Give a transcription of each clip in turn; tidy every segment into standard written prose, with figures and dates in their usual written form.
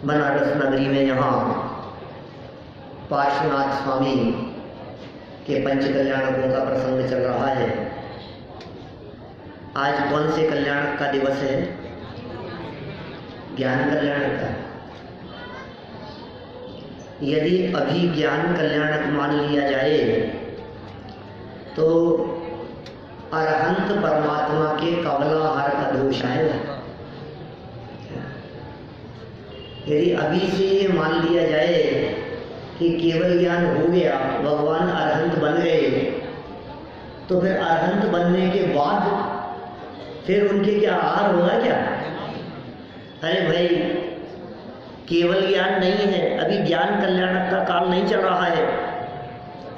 बनारस नगरी में यहाँ पार्श्वनाथ स्वामी के पंच कल्याणकों का प्रसंग चल रहा है। आज कौन से कल्याणक का दिवस है? ज्ञान कल्याणक का। यदि अभी ज्ञान कल्याणक मान लिया जाए तो अरहंत परमात्मा के कमलाहार का दोष आएगा। यदि अभी से ये मान लिया जाए कि केवल ज्ञान हो गया, भगवान अरहंत बन गए, तो फिर अरहंत बनने के बाद फिर उनके क्या आहार होगा क्या? अरे भाई, केवल ज्ञान नहीं है, अभी ज्ञान कल्याणक का काल नहीं चल रहा है,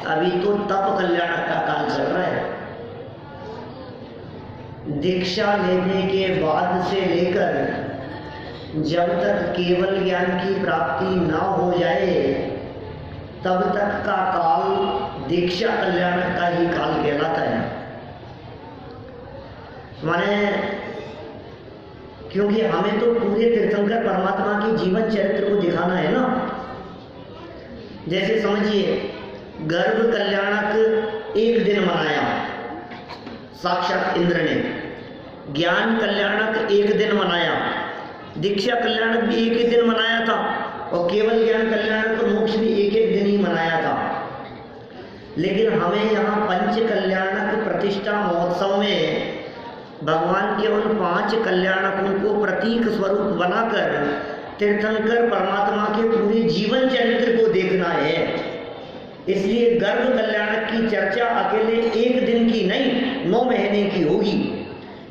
अभी तो तप कल्याणक का काल चल रहा है। दीक्षा लेने के बाद से लेकर जब तक केवल ज्ञान की प्राप्ति ना हो जाए तब तक का काल दीक्षा कल्याणक का ही काल कहलाता है। माने क्योंकि हमें तो पूरे तीर्थंकर परमात्मा की जीवन चरित्र को दिखाना है ना। जैसे समझिए, गर्भ कल्याणक एक दिन मनाया साक्षात इंद्र ने, ज्ञान कल्याणक एक दिन मनाया, दीक्षा कल्याणक भी एक ही दिन मनाया था, और केवल ज्ञान कल्याणक और मोक्ष भी एक एक दिन ही मनाया था। लेकिन हमें यहाँ पंच कल्याणक प्रतिष्ठा महोत्सव में भगवान के उन 5 कल्याणकों को प्रतीक स्वरूप बनाकर तीर्थंकर परमात्मा के पूरे जीवन चरित्र को देखना है। इसलिए गर्भ कल्याणक की चर्चा अकेले एक दिन की नहीं, 9 महीने की होगी।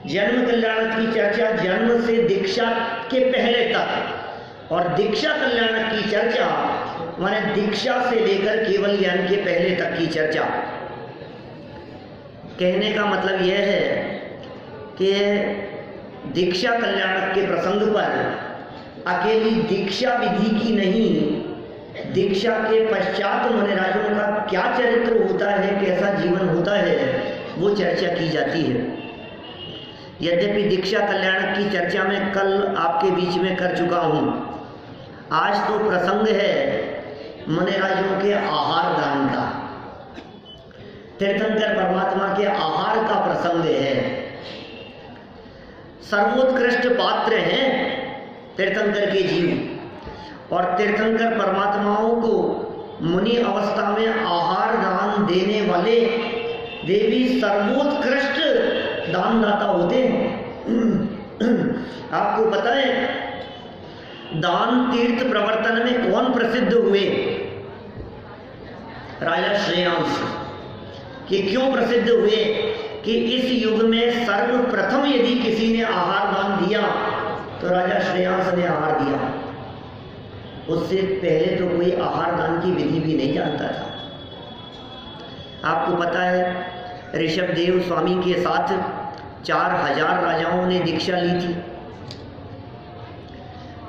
जन्म कल्याणक की चर्चा जन्म से दीक्षा के पहले तक, और दीक्षा कल्याणक की चर्चा माने दीक्षा से लेकर केवल ज्ञान के पहले तक की चर्चा। कहने का मतलब यह है कि दीक्षा कल्याणक के प्रसंग पर अकेली दीक्षा विधि की नहीं, दीक्षा के पश्चात मुनिराजों का क्या चरित्र होता है, कैसा जीवन होता है, वो चर्चा की जाती है। यद्यपि दीक्षा कल्याणक की चर्चा मैं कल आपके बीच में कर चुका हूँ, आज तो प्रसंग है मुनिराजों के आहार दान का, तीर्थंकर परमात्मा के आहार का प्रसंग है। सर्वोत्कृष्ट पात्र हैं तीर्थंकर के जीव, और तीर्थंकर परमात्माओं को मुनि अवस्था में आहार दान देने वाले देवी सर्वोत्कृष्ट दानदाता होते हैं। आपको पता है दान तीर्थ प्रवर्तन में कौन प्रसिद्ध हुए? राजा श्रेयांस। कि क्यों प्रसिद्ध हुए? कि इस युग में सर्वप्रथम यदि किसी ने आहार दान दिया तो राजा श्रेयांस ने आहार दिया। उससे पहले तो कोई आहार दान की विधि भी नहीं जानता था। आपको पता है ऋषभदेव स्वामी के साथ 4000 राजाओं ने दीक्षा ली थी।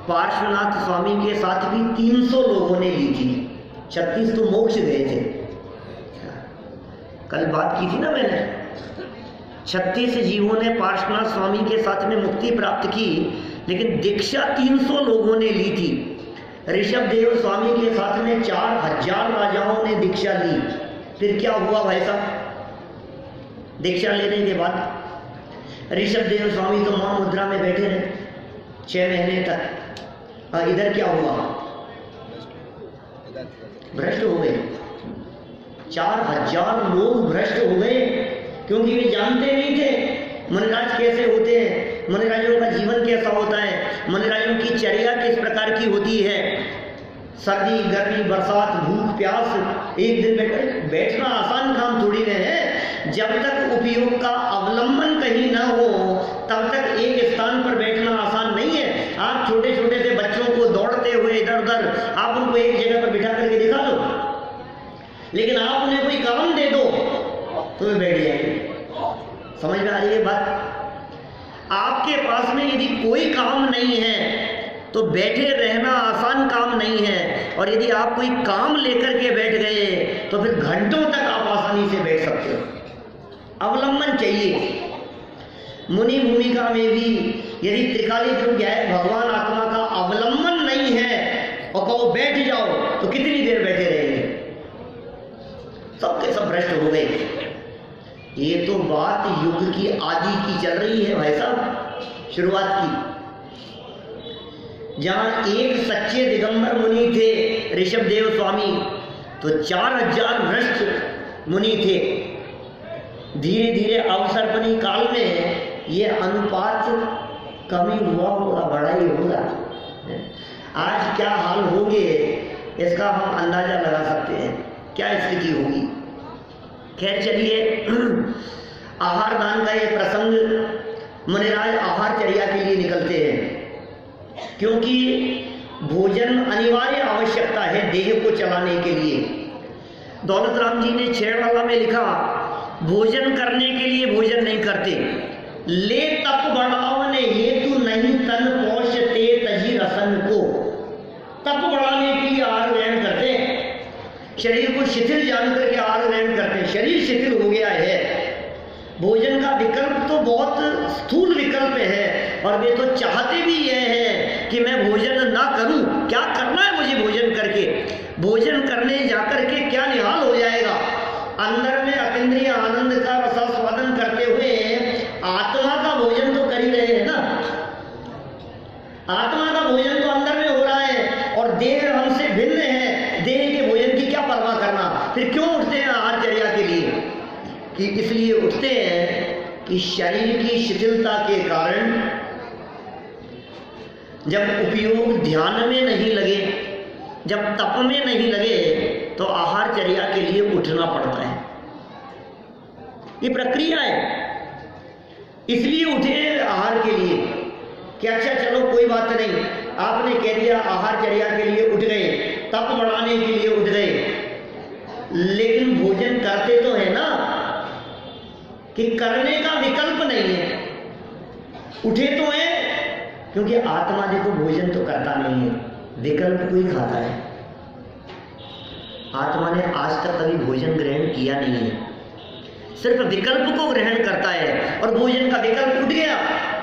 पार्श्वनाथ स्वामी के साथ भी 300 लोगों ने ली थी। 36 तो मोक्ष गए थे। कल बात की थी ना मैंने, 36 जीवों ने पार्श्वनाथ स्वामी के साथ में मुक्ति प्राप्त की, लेकिन दीक्षा 300 लोगों ने ली थी। ऋषभदेव स्वामी के साथ में 4000 राजाओं ने दीक्षा ली। फिर क्या हुआ भाई साहब? दीक्षा लेने के बाद ऋषभदेव स्वामी तो मौन मुद्रा में बैठे रहे 6 महीने तक। इधर क्या हुआ? भ्रष्ट हो गए। 4000 लोग भ्रष्ट हो गए, क्योंकि वे जानते नहीं थे मुनिराज कैसे होते हैं, मुनिराजों का जीवन कैसा होता है, मुनिराजों की चर्या किस प्रकार की होती है। सर्दी गर्मी बरसात भूख प्यास, एक दिन बैठना आसान काम थोड़ी न है। जब तक उपयोग का अवलंबन कहीं ना हो तब तक एक स्थान पर बैठना आसान नहीं है। आप छोटे छोटे से बच्चों को दौड़ते हुए इधर उधर आप उनको एक जगह पर बिठा करके दिखा दो, लेकिन आप उन्हें कोई काम दे दो तो वे बैठ जाएंगे। समझ में आ रही है बात? आपके पास में यदि कोई काम नहीं है तो बैठे रहना आसान काम नहीं है, और यदि आप कोई काम लेकर के बैठ गए तो फिर घंटों तक आप आसानी से बैठ सकते हो। अवलंबन चाहिए। मुनि भूमिका में भी यदि त्रिकाली ध्रुव भगवान आत्मा का अवलंबन नहीं है कहो बैठ जाओ तो कितनी देर बैठे रहेंगे, सबके सब भ्रष्ट हो गए। ये तो बात युग की आदि की चल रही है भाई साहब, शुरुआत की। जहां एक सच्चे दिगंबर मुनि थे ऋषभदेव स्वामी, तो 4000 भ्रष्ट मुनि थे। धीरे धीरे अवसरपनी काल में ये अनुपात कमी हुआ होगा, बड़ा ही होगा। आज क्या हाल होंगे इसका हम अंदाजा लगा सकते हैं, क्या स्थिति होगी। खैर चलिए, आहार दान का ये प्रसंग, मुनिराज आहारचर्या के लिए निकलते हैं, क्योंकि भोजन अनिवार्य आवश्यकता है देह को चलाने के लिए। दौलत राम जी ने छेड़वाला में लिखा, भोजन करने के लिए भोजन नहीं करते, ले तप बढ़ावने हेतु नहीं तन पोषते तजी रसन को। तप बढ़ाने के लिए आहार ग्रहण करते हैं, शरीर को शिथिल जान करके आहार ग्रहण करते हैं। शरीर शिथिल हो गया है, भोजन का विकल्प तो बहुत स्थूल विकल्प है, और वे तो चाहते भी यह है कि मैं भोजन ना करूं। क्या करना है मुझे भोजन करके? भोजन करने जाकर के क्या निहाल हो जाएगा। अंदर में अतीन्द्रिय आनंद का रसास्वादन करते हुए आत्मा का भोजन तो कर ही रहे हैं ना। आत्मा का भोजन तो अंदर में हो रहा है, और देह हमसे भिन्न है, देह के भोजन की क्या परवाह करना। फिर क्यों उठते हैं आहारचर्या के लिए? कि इसलिए उठते हैं कि शरीर की शिथिलता के कारण जब उपयोग ध्यान में नहीं लगे, जब तप में नहीं लगे, तो आहारचर्या के लिए उठना पड़ता है। ये प्रक्रिया है, इसलिए उठे आहार के लिए कि अच्छा चलो कोई बात नहीं, आपने कह दिया आहारचर्या के लिए उठ गए, तप बढ़ाने के लिए उठ गए, लेकिन भोजन करते तो है ना, कि करने का विकल्प नहीं है। उठे तो है, क्योंकि आत्मा देखो भोजन तो करता नहीं है, विकल्प कोई खाता है। आत्मा ने आज तक कभी भोजन ग्रहण किया नहीं है, सिर्फ विकल्प को ग्रहण करता है, और भोजन का विकल्प उठ गया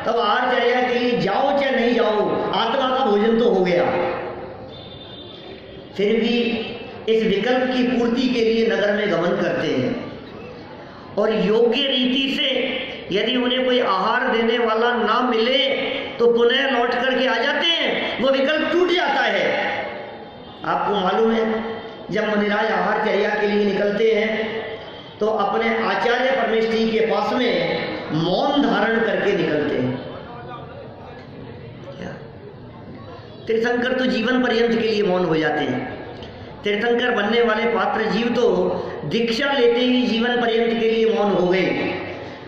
तब आहारचर्या के लिए जाओ चाहे नहीं जाओ, आत्मा का भोजन तो हो गया। फिर भी इस विकल्प की पूर्ति के लिए नगर में गमन करते हैं, और योग्य रीति से यदि उन्हें कोई आहार देने वाला ना मिले तो पुनः लौट करके आ जाते हैं, वो विकल्प टूट जाता है। आपको मालूम है, जब मुनिराज आहारचर्या के लिए निकलते हैं तो अपने आचार्य परमेष्ठी के पास में मौन धारण करके निकलते हैं। तीर्थंकर तो जीवन पर्यंत के लिए मौन हो जाते हैं। तीर्थंकर बनने वाले पात्र जीव तो दीक्षा लेते ही जीवन पर्यंत के लिए मौन हो गए,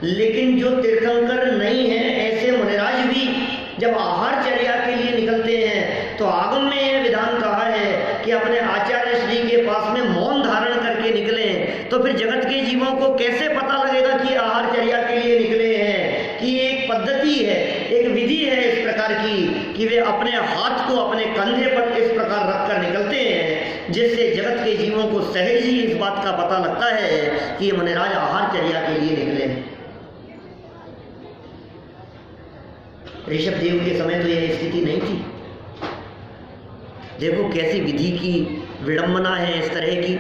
लेकिन जो तीर्थंकर नहीं है ऐसे मुनिराज भी जब आहारचर्या के लिए निकलते हैं तो आगम में यह विधान कहा है कि अपने आचार्य श्री के पास में मौन धारण करके निकले। तो फिर जगत के जीवों को कैसे पता लगेगा कि आहारचर्या के लिए निकले हैं? कि एक पद्धति है, एक विधि है इस प्रकार की कि वे अपने हाथ को अपने कंधे पर इस प्रकार रखकर निकलते हैं, जिससे जगत के जीवों को सहज ही इस बात का पता लगता है कि ये मुनिराज आहारचर्या के लिए निकले। ऋषभदेव के समय तो यह स्थिति नहीं थी। देखो कैसी विधि की विडंबना है इस तरह की।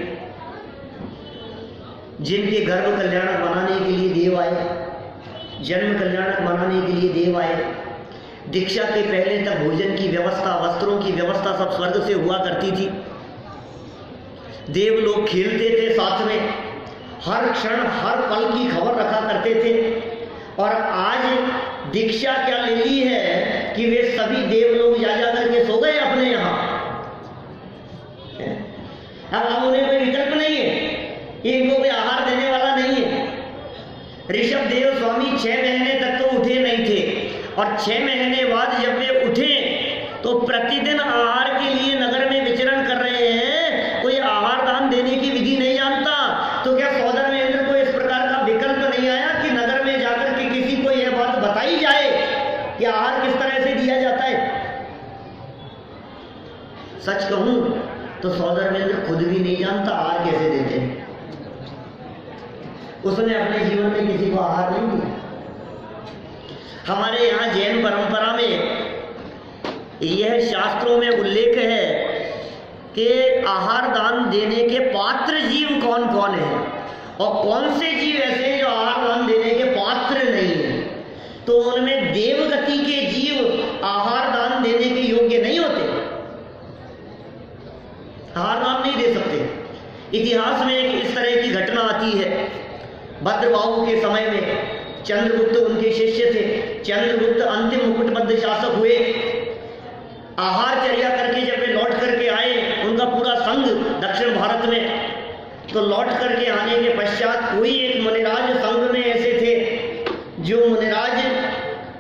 जिनके गर्भ कल्याणक बनाने के लिए देव आए, जन्म कल्याणक बनाने के लिए देव आए, दीक्षा के पहले तक भोजन की व्यवस्था, वस्त्रों की व्यवस्था सब स्वर्ग से हुआ करती थी। देव लोग खेलते थे साथ में, हर क्षण हर पल की खबर रखा करते थे। और आज दीक्षा क्या ले ली है कि वे सभी देव लोग जा करके सो गए अपने यहाँ। अब उन्हें कोई विकल्प नहीं है, इनको कोई आहार देने वाला नहीं है। ऋषभदेव स्वामी 6 महीने तक तो उठे नहीं थे, और 6 महीने बाद जब वे उठे तो प्रतिदिन आहार के लिए नगर में विचरण कर रहे हैं। कोई आहार दान देने की विधि नहीं जानता, तो क्या सौदर महेंद्र को इस प्रकार का विकल्प नहीं आया कि नगर में जाकर के किसी को यह बात बताई जाए कि आहार किस तरह से दिया जाता है? सच कहूं तो सौदर महेंद्र खुद भी नहीं जानता आहार कैसे देते हैं। उसने अपने जीवन में किसी को आहार नहीं दिया। हमारे यहाँ जैन परंपरा में यह शास्त्रों में उल्लेख है कि आहार दान देने के पात्र जीव कौन कौन है और कौन से जीव ऐसे हैं जो आहार दान देने के पात्र नहीं है। तो उनमें देवगति के जीव आहार दान देने के योग्य नहीं होते, आहार दान नहीं दे सकते। इतिहास में एक इस तरह की घटना आती है, भद्रबाहु के समय में चंद्रगुप्त उनके शिष्य थे। चंद्रगुप्त अंतिम मुकुटबद्ध शासक हुए। आहारचर्या करके जब वे लौट करके आए, उनका पूरा संघ दक्षिण भारत में, तो लौट करके आने के पश्चात कोई एक मुनिराज संघ में ऐसे थे जो मुनिराज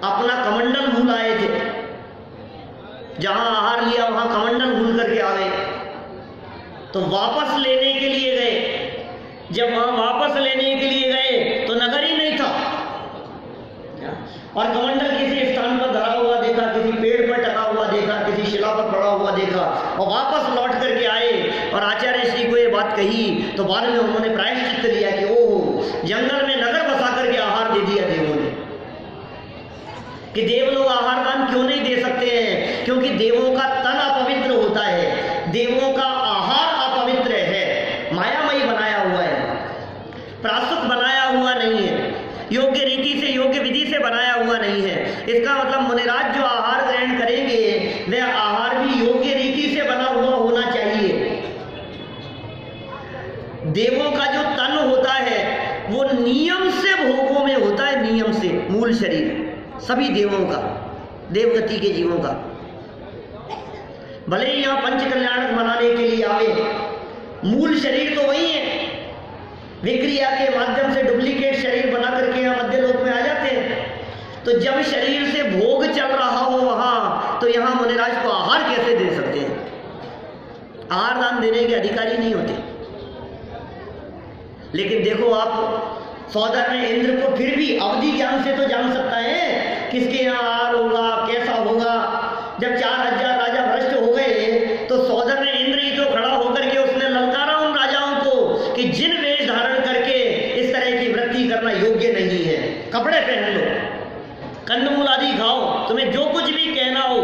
अपना कमंडल भूल आए थे। जहां आहार लिया वहां कमंडल भूल करके आ गए, तो वापस लेने के लिए गए। जब वहां वापस लेने के लिए गए तो नगर ही नहीं था और कमंडल किसी स्थान पर धरा हुआ देखा, किसी पेड़ पर टका हुआ देखा, किसी शिला पर पड़ा हुआ देखा और वापस लौट करके आए और आचार्य श्री को ये बात कही। तो बाद में उन्होंने प्रायश्चित लिया कि ओह, जंगल में नगर बसा करके आहार दे दिया देवों ने। कि देव लोग आहार दान क्यों नहीं दे सकते हैं? क्योंकि देवों का तन अपवित्र होता है, देवों का आहार अपवित्र है, मायामयी बनाया हुआ है, प्रासुक बनाया हुआ नहीं है, योग्य रीति से योग्य विधि से बनाया हुआ नहीं है। इसका मतलब मुनिराज जो आहार ग्रहण करेंगे वह आहार भी योग्य रीति से बना हुआ होना चाहिए। देवों का जो तन होता है वो नियम से भोगों में होता है, नियम से। मूल शरीर सभी देवों का, देवगति के जीवों का, भले ही यहां पंच कल्याणक मनाने के लिए आवे, मूल शरीर तो वही है। विक्रिया के माध्यम से डुप्लीकेट शरीर बना करके यहाँ मध्य लोक में आ जाते हैं। तो जब शरीर से भोग चल रहा हो वहां, तो यहाँ मुनिराज को आहार कैसे दे सकते हैं? आहार दान देने के अधिकारी नहीं होते। लेकिन देखो आप, सौदर ने इंद्र को फिर भी अवधि ज्ञान से तो जान सकता है किसके यहाँ आहार होगा, कैसा होगा। जब 4000 राजा भ्रष्ट हो गए तो सौदर ने इंद्र ही तो खड़ा होकर के उसने ललकारा उन राजाओं को कि जिन वेश धारण करके इस तरह की वृत्ति करना योग्य नहीं है, कपड़े पहन लो, कंदमूल आदि खाओ, तुम्हें जो कुछ भी कहना हो,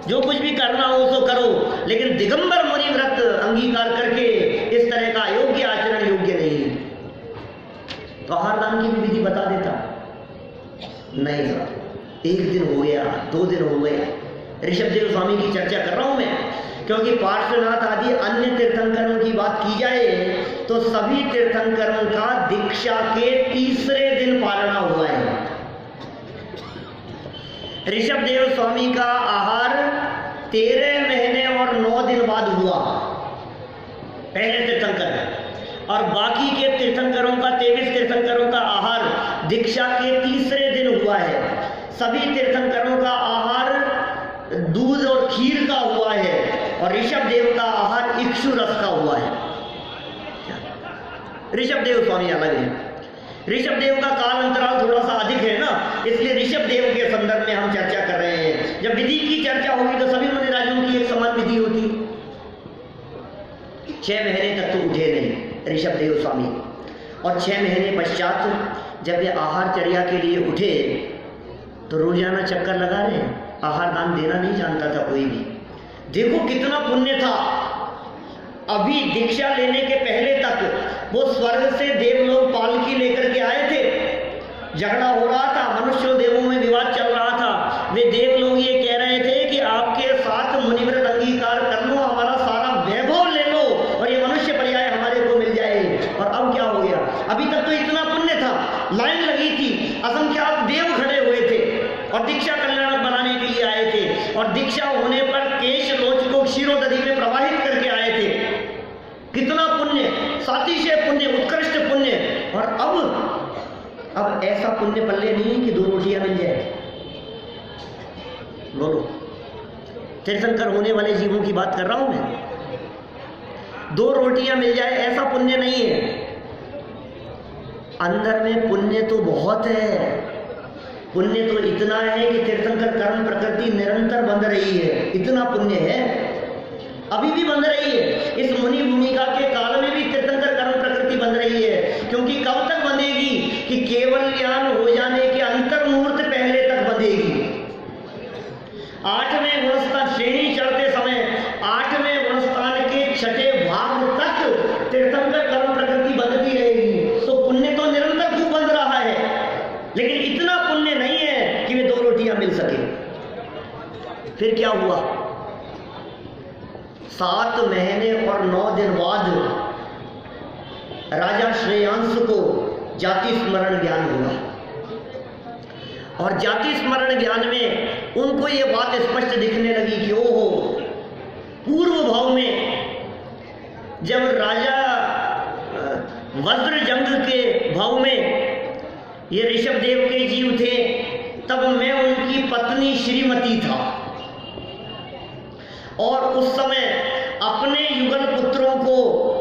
जो कुछ भी करना हो तो करो, लेकिन दिगंबर मुनि व्रत अंगीकार करके इस तरह का योग्य आचरण योग्य नहीं है। तो आहार दान की भी विधि बता देता नहीं था। एक दिन हो गया, 2 दिन हो गए, ऋषभदेव स्वामी की चर्चा कर रहा हूं मैं, क्योंकि पार्श्वनाथ आदि अन्य तीर्थंकरों की बात की जाए तो सभी तीर्थंकरों का दीक्षा के तीसरे दिन पालना हुआ है। ऋषभदेव स्वामी का आहार 13 महीने और 9 दिन बाद हुआ, पहले तीर्थंकर, और बाकी के तीर्थंकरों का 23 तीर्थंकरों का आहार दीक्षा के तीसरे दिन हुआ है। सभी तीर्थंकरों का आहार दूध और खीर का हुआ है और ऋषभदेव का आहार इक्षु रस का हुआ है। ऋषभदेव स्वामी अलग है। ऋषभदेव का काल अंतराल थोड़ा सा अधिक है ना, इसलिए ऋषभदेव के संदर्भ में हम चर्चा कर रहे हैं। जब विधि की चर्चा होगी तो सभी मुनिराजों की एक समान विधि होती। 6 महीने तक तो उठे नहीं ऋषभदेव स्वामी, और 6 महीने पश्चात जब ये आहारचर्या के लिए उठे तो रोजाना चक्कर लगा रहे। आहार दान देना नहीं जानता था कोई भी। देखो कितना पुण्य था। अभी दीक्षा लेने के पहले तक वो स्वर्ग से देवलोक पालकी लेकर के आए थे, झगड़ा हो रहा था, मनुष्य और देवों में विवाद चल रहा था। वे देव लोग ये कह रहे थे कि आपके साथ मुनिव्रत अंगीकार कर लो, हमारा सारा वैभव ले लो और ये मनुष्य पर्याय हमारे को मिल जाए। और अब क्या हो गया? अभी तक तो इतना पुण्य था, लाइन लगी थी, असंख्यात देव खड़े हुए थे और दीक्षा कल्याणक बनाने के लिए आए थे, और दीक्षा होने पर केश लोच को क्षीरोदधि में प्रवाहित करके आए थे। कितना पुण्य, सातिशय पुण्य, उत्कृष्ट पुण्य। और अब ऐसा पुण्य पल्ले नहीं कि 2 रोटियां मिल जाए। बोलो, तीर्थंकर होने वाले जीवों की बात कर रहा हूं मैं। 2 रोटियां मिल जाए ऐसा पुण्य नहीं है। अंदर में पुण्य तो बहुत है। पुण्य तो इतना है कि तीर्थंकर कर्म प्रकृति निरंतर बंध रही है, इतना पुण्य है, अभी भी बंध रही है। इस मुनि भूमिका के काल में भी तीर्थंकर कर्म प्रकृति बंध रही है। क्योंकि कब तक बंधेगी? कि केवल ज्ञान हो जाने के अंतर मुहूर्त पहले तक बंधेगी। 8वें गुणस्थान श्रेणी चढ़ते समय 8वें गुणस्थान के फिर क्या हुआ? 7 महीने और 9 दिन बाद राजा श्रेयांश को जाति स्मरण ज्ञान हुआ, और जाति स्मरण ज्ञान में उनको ये बात स्पष्ट दिखने लगी कि ओहो, पूर्व भाव में जब राजा वज्र जंग के भाव में ये ऋषभदेव के जीव थे, तब मैं उनकी पत्नी श्रीमती था, और उस समय अपने युगल पुत्रों को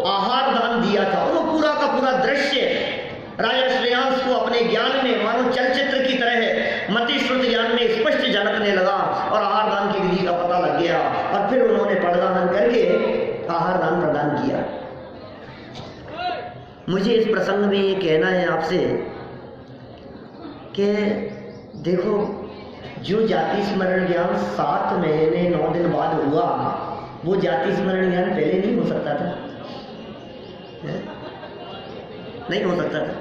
आहार दान दिया था। वो पूरा का पूरा दृश्य राजा श्रेयांश को अपने ज्ञान में मानो चलचित्र की तरह मतिश्रुत ज्ञान में स्पष्ट झलकने लगा, और आहार दान की विधि का पता लग गया, और फिर उन्होंने पड़गाहन करके आहार दान प्रदान किया। मुझे इस प्रसंग में ये कहना है आपसे कि देखो, जो जाति स्मरण ज्ञान 7 महीने 9 दिन बाद हुआ, वो जाति स्मरण ज्ञान पहले नहीं हो सकता था? नहीं हो सकता था।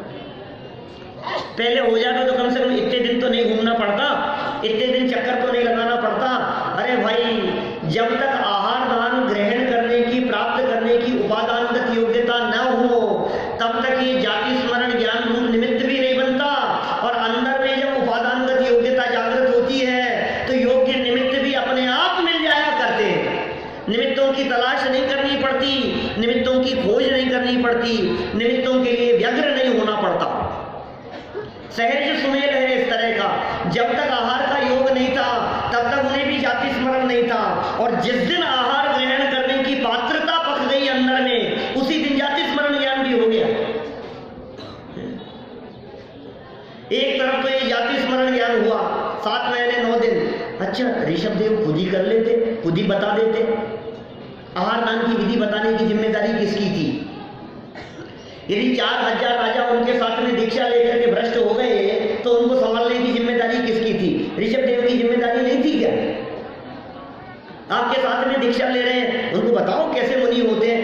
पहले हो जाता तो कम से कम इतने दिन तो नहीं घूमना पड़ता, इतने दिन चक्कर तो नहीं लगाना पड़ता। अरे भाई, जब तक आहार दान ग्रहण करने की, प्राप्त करने की उपादानगत योग्यता न हो, तब तक ये जाति स्मरण ज्ञान रूप निमित्त भी नहीं बनता, और अंदर में जब उपादानगत योग्यता जागृत होती है तो योग्य निमित्त भी अपने आप मिल जाया करते हैं। निमित्तों की तलाश नहीं करनी पड़ती, निमित्तों की खोज नहीं करनी पड़ती, निमित्तों के लिए व्यग्र नहीं होना पड़ता। सहज सुमेल है इस तरह का। जब तक आहार का योग नहीं था, तब तक उन्हें भी जाति स्मरण नहीं था, और जिस दिन आहार ग्रहण करने की पात्रता पक गई अंदर में, उसी दिन जाति स्मरण ज्ञान भी हो गया। एक तरफ तो ये जाति स्मरण ज्ञान हुआ 7 महीने 9 दिन। अच्छा, ऋषभदेव खुद ही कर लेते, खुद ही बता देते। आहार दान की विधि बताने की जिम्मेदारी किसकी थी? यदि 4000 राजा उनके साथ में दीक्षा लेकर के भ्रष्ट हो गए, तो उनको संभालने की जिम्मेदारी किसकी थी? ऋषभदेव की जिम्मेदारी नहीं थी क्या? आपके साथ में दीक्षा ले रहे हैं, उनको बताओ कैसे मुनि होते हैं।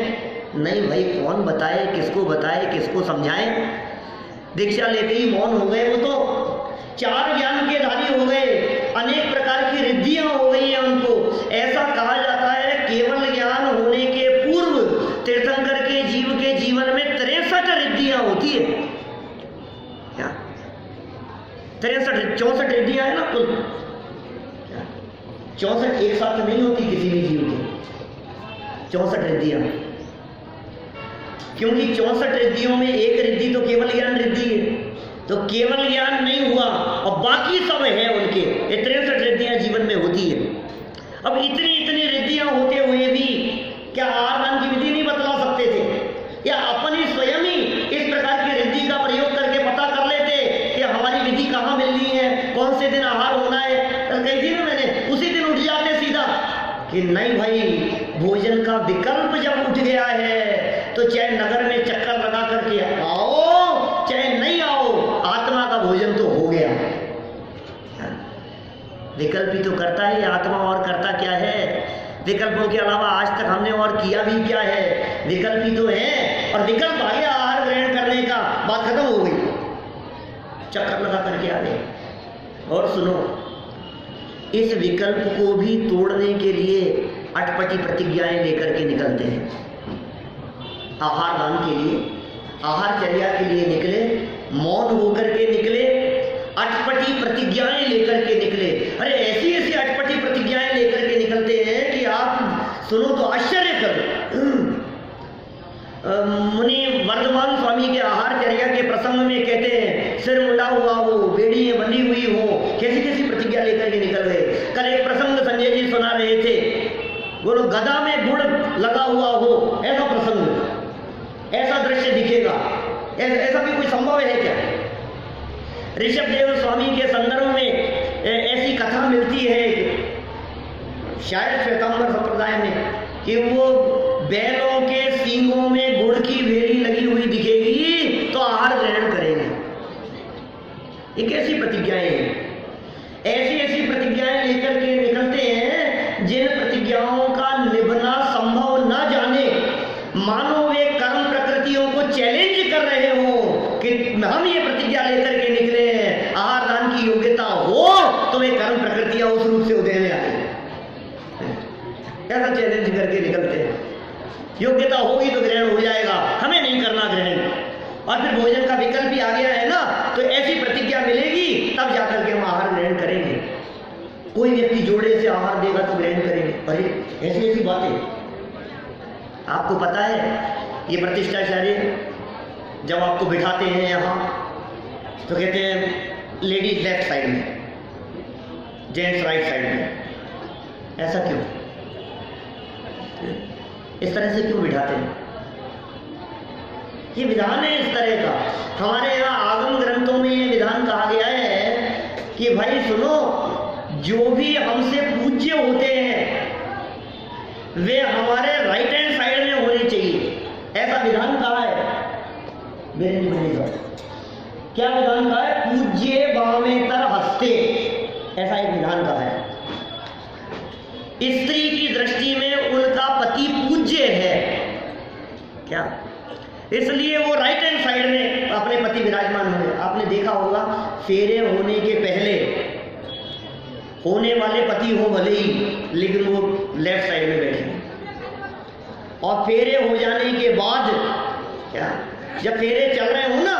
नहीं भाई, कौन बताए, किसको बताए, किसको समझाए? दीक्षा लेते ही मौन हो गए। वो तो 4 ज्ञान के धारी हो गए, अनेक प्रकार की रिद्धियां हो गई हैं उनको। ऐसा कहा जाता है, केवल ज्ञान होने के पूर्व तीर्थंकर के जीव के जीवन में 63 रिद्धियां होती है। क्या 63 64 रिद्धियां है ना कुल? 64 एक साथ नहीं होती किसी भी जीव की 64 रिद्धियां, क्योंकि 64 रिद्धियों में एक रिद्धि तो केवल ज्ञान रिद्धि है। तो केवल ज्ञान नहीं हुआ और बाकी सब है उनके, ये 63 रिद्धियां जीवन में होती है। अब इतनी रिद्धियां होते हुए भी क्या आहार दान की विधि नहीं बतला सकते थे? या अपन ही स्वयं ही इस प्रकार की रिद्धि का प्रयोग करके पता कर लेते कि हमारी विधि कहाँ मिलनी है, कौन से दिन आहार होना है? कल कही थी ना मैंने, उसी दिन उठ जाते सीधा कि नहीं भाई, भोजन का विकल्प जब उठ गया है तो चाहे नगर में चक्कर लगा करके आओ, चाहे नहीं आओ, आत्मा का भोजन तो हो गया। विकल्प ही तो करता है आत्मा, और करता क्या है? विकल्पों के अलावा आज तक हमने और किया भी क्या है? विकल्प ही तो है, और विकल्प आ गया आहार ग्रहण करने का, बात खत्म हो गई, चक्कर लगा करके आ गए। और सुनो, इस विकल्प को भी तोड़ने के लिए अटपटी प्रतिज्ञाएं लेकर के निकलते हैं। आहार दान के लिए, आहार चर्या के लिए निकले, मौन होकर के निकले, अटपटी प्रतिज्ञाएं लेकर के निकले। अरे ऐसी ऐसी अटपटी प्रतिज्ञाएं लेकर के निकलते हैं कि आप सुनो तो आश्चर्य करो। मुनि वर्धमान स्वामी के आहार चर्या के प्रसंग में कहते हैं, सिर मुंडा हुआ हो, बेड़ियां बंधी हुई हो, कैसी कैसी प्रतिज्ञा लेकर के निकल गए। कल एक प्रसंग संजय जी सुना रहे थे, बोलो गदा में गुड़ लगा हुआ हो, ऐसा प्रसंग, ऐसा दृश्य दिखेगा, ऐसा भी कोई संभव है क्या? ऋषभदेव स्वामी के संदर्भ में ऐसी कथा मिलती है शायद श्वेतांबर संप्रदाय में, कि वो बैलों के सींगों में गुड़ की भेली लगी हुई दिखेगी तो आहार ग्रहण करेंगे। ये कैसी प्रतिज्ञाएं हैं? ऐसी ऐसी प्रतिज्ञाएं लेकर के निकलते हैं जिन प्रतिज्ञाओं का निभना संभव न जाने, मानो वे कर्म प्रकृतियों को चैलेंज कर रहे हो कि हम ये प्रतिज्ञा लेकर के निकले हैं, आहार दान की योग्यता हो तो वे कर्म प्रकृतियां उस रूप से उदय में आए। ऐसा चैलेंज करके निकलते हैं। योग्यता होगी तो ग्रहण हो जाएगा, हमें नहीं करना ग्रहण। और फिर भोजन का विकल्प भी आ गया है ना, तो ऐसी प्रतिज्ञा मिलेगी तब जाकर के हम आहार ग्रहण करेंगे। कोई व्यक्ति जोड़े से आहार देगा तो ग्रहण करेंगे। अरे ऐसी ऐसी बातें। आपको पता है ये प्रतिष्ठाचार्य जब आपको बिठाते हैं यहाँ तो कहते हैं लेडीज लेफ्ट साइड में, जेंट्स राइट साइड में। ऐसा क्यों? इस तरह से क्यों बिठाते हैं? ये विधान है इस तरह का। हमारे यहाँ आगम ग्रंथों में ये विधान कहा गया है कि भाई सुनो, जो भी हमसे पूज्य होते हैं वे हमारे राइट हैंड साइड में होने चाहिए। ऐसा विधान कहा है। क्या विधान कहा है? पूज्य बामेतर हस्ते, ऐसा एक विधान कहा है। स्त्री की दृष्टि में उनका पति पूज्य है क्या, इसलिए वो राइट हैंड साइड में अपने पति विराजमान हुए। आपने देखा होगा फेरे होने के पहले होने वाले पति हो भले ही, लेकिन वो लेफ्ट साइड में बैठे, और फेरे हो जाने के बाद क्या, जब फेरे चल रहे हो ना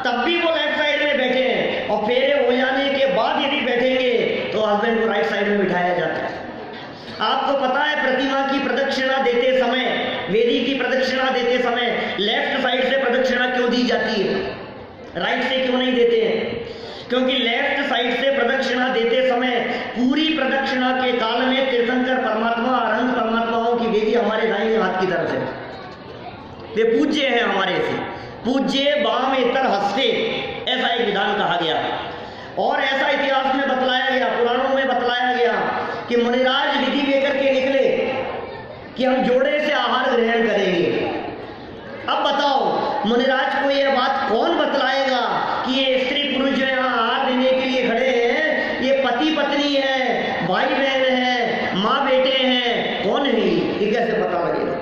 तब भी वो लेफ्ट साइड में बैठे हैं, और फेरे हो जाने के बाद यदि बैठेंगे तो हस्बैंड को राइट साइड में बिठाया जाता है। आपको पता है प्रतिमा की प्रदक्षिणा देते समय, वेदी की प्रदक्षिणा देते समय लेफ्ट साइड से प्रदक्षिणा क्यों दी जाती है, राइट से क्यों नहीं देते हैं? क्योंकि लेफ्ट साइड से प्रदक्षिणा देते समय पूरी प्रदक्षिणा के काल में तीर्थंकर परमात्मा, अरहंत परमात्माओं की वेदी हमारे दाहिने हाथ की तरफ है। वे पूज्य है हमारे से। पूज्य बामेतर हस्ते, ऐसा एक विधान कहा गया। और ऐसा इतिहास में बतलाया गया, पुराणों में बतलाया गया कि मुनिराज विधि लेकर के निकले कि हम जोड़े से आहार ग्रहण करेंगे। अब बताओ मुनिराज को यह बात कौन बतलाएगा कि ये स्त्री पुरुष जो यहाँ आहार देने के लिए खड़े हैं ये पति पत्नी है, भाई बहन है, माँ बेटे हैं, कौन है ये कैसे पता लगेगा?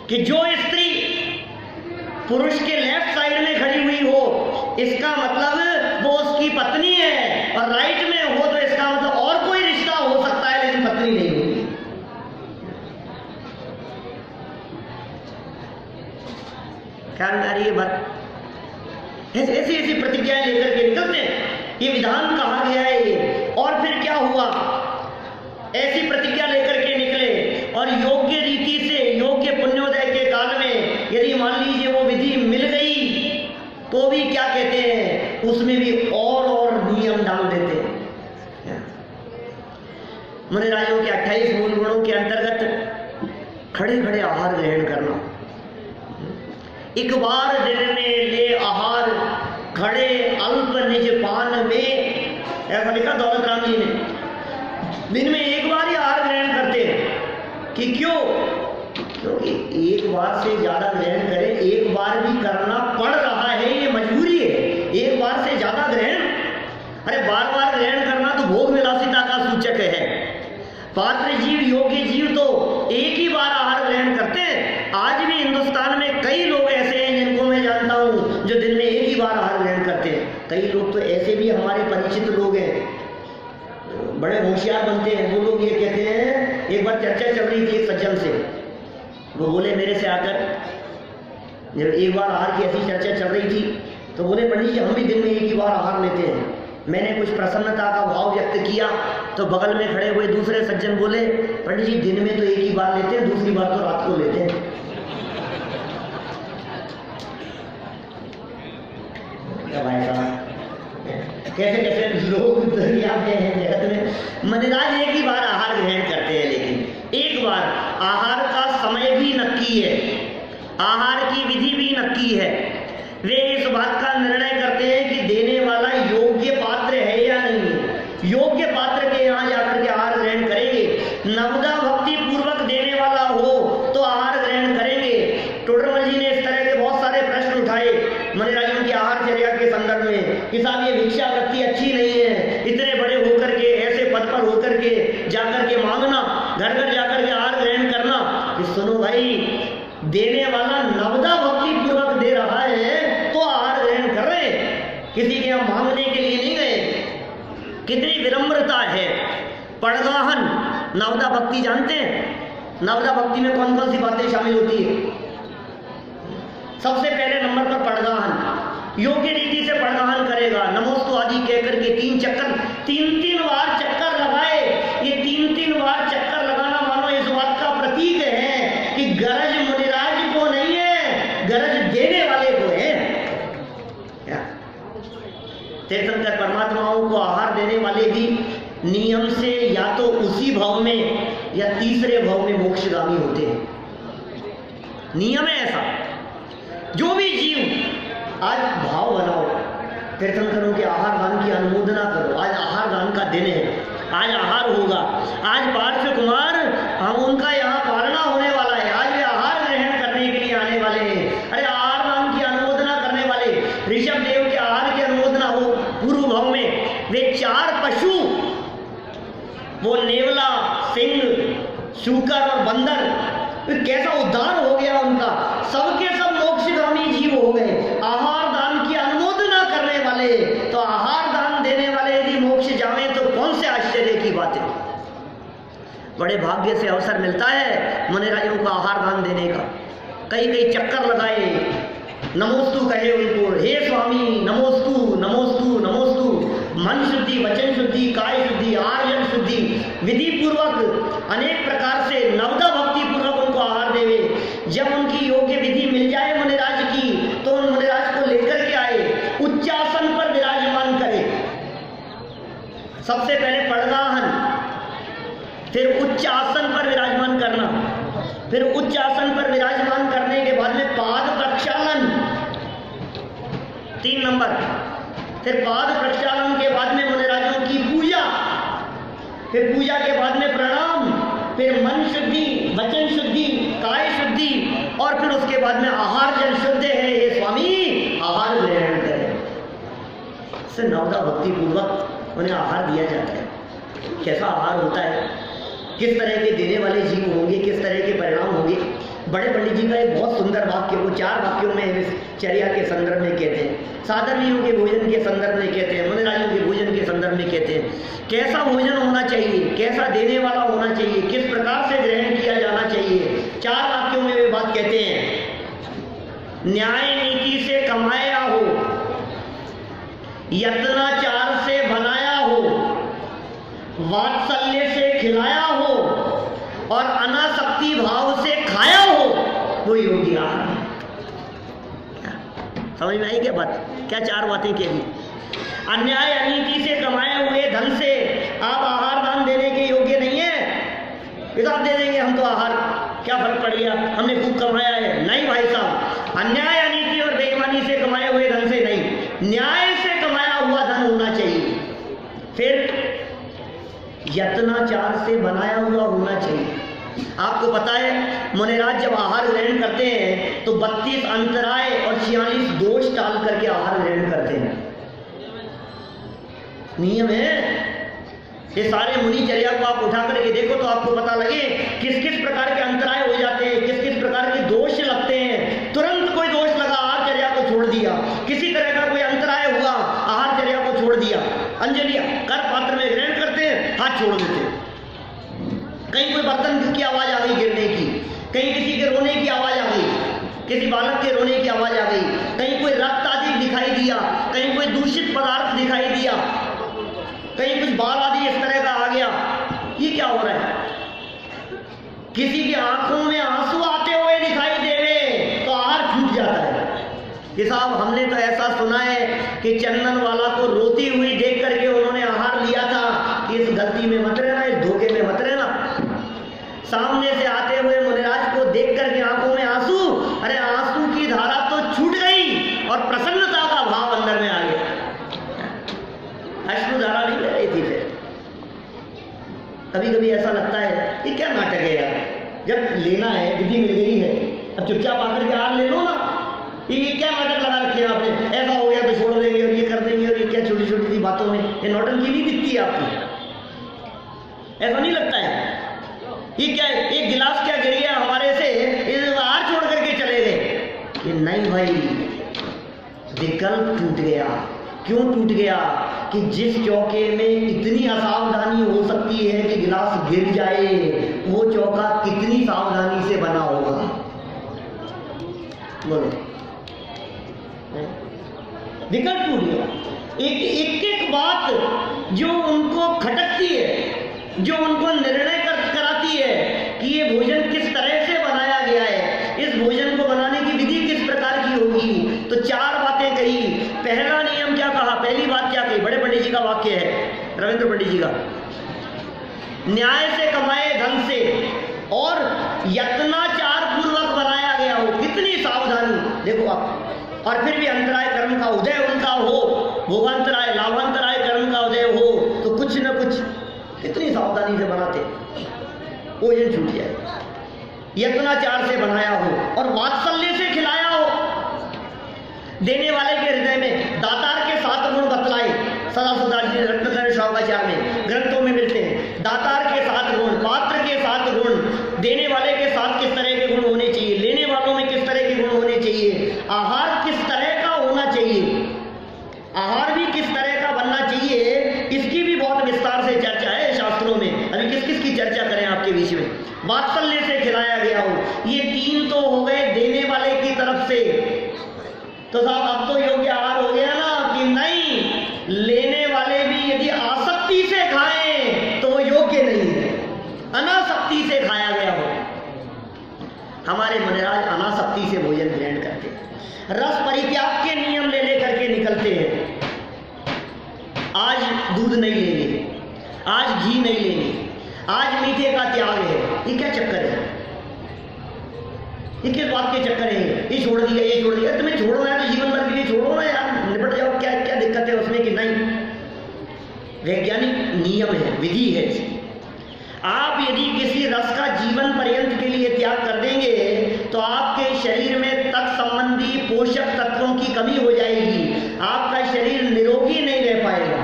कि जो स्त्री पुरुष के लेफ्ट साइड में खड़ी हुई हो इसका मतलब वो उसकी पत्नी है, और राइट में हो तो इसका मतलब और कोई रिश्ता हो सकता है लेकिन पत्नी नहीं होगी। ख्याल में आ रही है बात? ऐसी ऐसी प्रतिज्ञाएं लेकर के निकलते हैं। ये विधान कहा गया है ये। और फिर क्या हुआ? ऐसी प्रतिज्ञा लेकर के निकले और योग्य रीति से योग्य पुण्योदय के काल में यदि मान लीजिए वो विधि मिल गई तो भी क्या कहते हैं, उसमें भी और नियम डाल देते हैं। मुनिराजों के 28 मूल गुणों के अंतर्गत खड़े खड़े आहार ग्रहण करना, एक बार दिन में ले आहार खड़े अल्प निज पान में, ऐसा लिखा दौलत राम जी ने। दिन में एक बार ही आहार ग्रहण करते हैं कि क्यों? क्योंकि एक बार से ज्यादा ग्रहण करें, एक बार भी करना पड़ रहा है, ये मजबूरी है। एक बार से ज्यादा ग्रहण, अरे बार बार ग्रहण करना तो भोग विलासिता का सूचक है। पात्र जीव योग्य जीव तो एक ही बार आहार ग्रहण करते हैं। आज भी हिंदुस्तान में कई लोग ऐसे हैं जिनको मैं जानता हूं जो दिन में एक ही बार आहार ग्रहण करते हैं। कई लोग तो ऐसे भी हमारे परिचित लोग हैं, बड़े होशियार बनते हैं। वो लोग ये कहते हैं, एक बार चर्चा चल रही थी एक सज्जन से, वो बोले मेरे से आकर, जब एक बार आहार की ऐसी चर्चा चल रही थी तो बोले पंडित जी हम भी दिन में एक ही बार आहार लेते हैं। मैंने कुछ प्रसन्नता का भाव व्यक्त किया तो बगल में खड़े हुए दूसरे सज्जन बोले पंडित जी दिन में तो एक ही बार लेते हैं, दूसरी बार तो रात को लेते हैं। भाई साहब कैसे कैसे लोग दुनिया में हैं जगत में। मुनिराज एक ही बार आहार ग्रहण करते हैं, लेकिन एक बार आहार का समय भी नक्की है, आहार की विधि भी नक्की है। वे इस बात का निर्णय करते हैं कि देने वाला योग्य पात्र है या नहीं। योग्य पात्र के यहाँ जाकर के आहार ग्रहण करेंगे। नवदा भक्ति पूर्वक देने वाला हो तो आहार ग्रहण करेंगे। टोडरमल जी ने इस तरह के बहुत सारे प्रश्न उठाए मुनिराजों की आहारचर्या के संदर्भ में कि साहब ये भिक्षा वृत्ति अच्छी नहीं है, इतने बड़े होकर के ऐसे पद पर होकर के जाकर के मांगना, घर घर जाकर के आहार ग्रहण करना। कि सुनो भाई, देने वाला नवदा भक्ति पूर्वक दे रहा है तो आहार ग्रहण कर रहे, किसी के यहाँ मांगने के लिए नहीं गए। कितनी विनम्रता है। पड़गाहन नवदा भक्ति जानते हैं? नवदा भक्ति में कौन कौन सी बातें शामिल होती है? सबसे पहले नंबर पर पड़गाहन, योग्य रीति से पड़गाहन करेगा। नमोस्तु आदि कहकर के 3 बार चक्कर लगाए। ये 3 बार चक्कर लगाना मानो इस बात का प्रतीक है कि गरज मुनिराज को नहीं है, गरज देने वाले को है। तीर्थंकर परमात्माओं को आहार देने वाले भी नियम से या तो उसी भाव में या तीसरे भाव में मोक्षगामी होते हैं। नियम है ऐसा। जो भी जीव आज भाव बनाओ, तीर्थंकरों के आहार दान की अनुमोदना करो। आज आहार दान का दिन है, आज आहार होगा। आज पार्श्व कुमार हम उनका यहाँ पालना होने वाला है। आज वे आहार ग्रहण करने के लिए आने वाले हैं। अरे आहार दान की अनुमोदना करने वाले ऋषभ देव के आहार की अनुमोदना हो पूर्व भाव में। वे 4 पशु, वो नेवला, सिंह, शूकर और बंदर, कैसा उद्धार हो गया उनका। सबके सब मोक्षगामी जीव हो गए आहार दान की अनुमोदना करने वाले। तो आहार दान देने वाले यदि मोक्ष जावे तो कौन से आश्चर्य की बात है। बड़े भाग्य से अवसर मिलता है मुनिराजों को आहार दान देने का। कई चक्कर लगाए, नमोस्तु कहे उनको, हे स्वामी नमोस्तु नमोस्तु नमोस्तु। मन शुद्धि, वचन शुद्धि, काय शुद्धि, आर्जन शुद्धि, विधि पूर्वक अनेक प्रकार से नवदा भक्ति पूर्वक उनको आहार देवे। जब उनकी योग्य विधि मिल जाए मुनिराज की तो उन मुनिराज को लेकर के आए, उच्चासन पर विराजमान करे। सबसे पहले पड़गाहन, फिर उच्च आसन पर विराजमान करना, फिर उच्च आसन पर विराजमान करने के बाद में पाद प्रक्षालन 3 नंबर, फिर पाद प्रक्षालन के बाद में मुनिराजों की पूजा, फिर पूजा के बाद में प्रणाम, फिर मन शुद्धि, वचन शुद्धि, काय शुद्धि और फिर उसके बाद में आहार जल शुद्ध है ये स्वामी आहार ग्रहण करें। इससे नवदा भक्ति पूर्वक उन्हें आहार दिया जाता है। कैसा आहार होता है, किस तरह के देने वाले जीव होंगे, किस तरह के परिणाम होंगे। बड़े पंडित जी का एक बहुत सुंदर वाक्य, वो 4 वाक्यों में चर्या के संदर्भ में कहते हैं, साधर्मियों के भोजन के संदर्भ में कहते हैं, मुनिराजों के भोजन के संदर्भ में कहते हैं। कैसा भोजन होना चाहिए, कैसा देने वाला होना चाहिए, किस प्रकार से ग्रहण किया जाना चाहिए। 4 वाक्यों में वे बात कहते हैं। न्याय नीति से कमाया हो, यत्नाचार से बनाया हो, वात्सल्य से खिलाया हो और अनासक्ति भाव से खाया हो, वो योगी आहार है। समझ में आई क्या बात? क्या 4 बातें कह दी। अन्याय अनीति से कमाए हुए धन से आप आहार दान देने के योग्य नहीं है। ये तो आप दे देंगे हम तो आहार, क्या फर्क पड़ गया, हमने खूब कमाया है। नहीं भाई साहब, अन्याय अनीति और बेईमानी से कमाए हुए धन से नहीं, न्याय से कमाया हुआ धन होना चाहिए। फिर यत्नाचार से बनाया हुआ होना चाहिए। आपको पता है मुनिराज जब आहार ग्रहण करते हैं तो 32 अंतराय और 46 दोष टाल करके आहार ग्रहण करते हैं। नियम है। ये सारे मुनिचर्या को आप उठा करके देखो तो आपको पता लगे किस किस प्रकार के अंतराय हो जाते हैं, किस किस प्रकार के दोष लगते हैं। तुरंत कोई दोष लगा, आहार चर्या को छोड़ दिया। किसी तरह का कोई अंतराय हुआ, आहार चर्या को छोड़ दिया। अंजलियां कर पात्र में ग्रहण करते हैं, हाथ छोड़ देते हैं। कहीं कोई बर्तन की आवाज आ गई गिरने की, कहीं किसी के रोने की आवाज आ गई, किसी बालक के रोने की आवाज आ गई, कहीं कोई रक्त आदि दिखाई दिया, कहीं कोई दूषित पदार्थ दिखाई दिया, कहीं कुछ बाल आदि इस तरह का आ गया। ये क्या हो रहा है? किसी की आंखों में आंसू आते हुए दिखाई देवे तो आहार छूट जाता है कि साहब हमने तो ऐसा सुना है कि चंदन वाला को रोती हुई देख करके उन्होंने आहार लिया था कि इस गलती में मत रहना, इस धोखे में मत रहना। सामने से आते हुए मुनिराज को देख करके आंखों में आंसू, अरे आंसू की धारा तो छूट गई और प्रसन्नता का भाव अंदर में आ गया। अश्रु धारा नहीं रह रही थी। फिर कभी कभी ऐसा लगता है ये क्या नाटक है यार, जब लेना है विधि मिल गई है अब चुपचाप आकर के आहार ले लो ना। ये क्या नाटक लगा रखे हैं आपने, ऐसा हो गया तो छोड़ देंगे और ये कर देंगे और ये क्या छोटी छोटी सी बातों में ये नौटंकी नहीं दिखती है आपकी? ऐसा नहीं लगता है? ये क्या है, एक गिलास क्या गिर गया हमारे से, इस आहार छोड़ करके चले गए। ये नहीं भाई, विकल्प टूट गया। क्यों टूट गया? कि जिस चौके में इतनी असावधानी हो सकती है कि गिलास गिर जाए, वो चौका कितनी सावधानी से बना होगा। बोलो, विकट टूट गया। एक एक बात जो उनको खटकती है, जो उनको निर्णय कराती है कि ये भोजन किस तरह से बनाया गया है, इस भोजन को बनाने की विधि किस प्रकार की होगी। तो 4 बातें कही। पहला नियम क्या कहा, पहली बात क्या कही, बड़े पंडित जी का वाक्य है, रविंद्र पंडित जी का, न्याय से कमाए धन से और यत्नाचार पूर्वक बनाया गया हो। कितनी सावधानी देखो आप। और फिर भी अंतराय कर्म का उदय उनका हो, भोगांतराय लाभांतराय कर्म का उदय हो, तो कुछ न कुछ कितनी सावधानी से बनाते, भोजन छूट जाए। यत्नाचार से बनाया हो और वात्सल्य से खिलाया हो। देने वाले के हृदय में दातार के 7 गुण बतलाए, सदा सुधार जी रत्नधर शौकाचार में ग्रंथों में मिलते हैं। दातार के 7 गुण, पात्र के 7 गुण, देने वाले के 7 किस तरह के गुण होने चाहिए, लेने वालों में किस तरह के गुण होने चाहिए, आहार किस तरह का होना चाहिए, आहार भी किस तरह का बनना चाहिए, इसकी भी बहुत विस्तार से चर्चा है शास्त्रों में। अभी किस किस की चर्चा करें आपके बीच में। वात्सल्य से खिलाया गया हो, ये 3 तो हो गए देने वाले की तरफ से। तो साहब अब तो योग्य आहार हो गया ना कि नहीं, लेने वाले भी यदि आसक्ति से खाएं तो वो योग्य नहीं है, अनासक्ति से खाया गया हो। हमारे मुनिराज अनासक्ति से भोजन ग्रहण करते हैं, रस परित्याग के नियम ले लेकर के निकलते हैं। आज दूध नहीं लेंगे, आज घी नहीं लेंगे, आज मीठे का त्याग है। ये क्या चक्कर है, ये किस बात के चक्कर है, ये छोड़ दिया, ये छोड़ दिया। तुम्हें छोड़ना है तो जीवन भर के लिए छोड़ो ना यार, निपट जाओ। क्या क्या दिक्कत है उसमें कि नहीं, वैज्ञानिक नियम है, विधि है इसकी। आप यदि किसी रस का जीवन पर्यंत के लिए त्याग कर देंगे तो आपके शरीर में तत् संबंधी पोषक तत्वों की कमी हो जाएगी, आपका शरीर निरोगी नहीं रह पाएगा।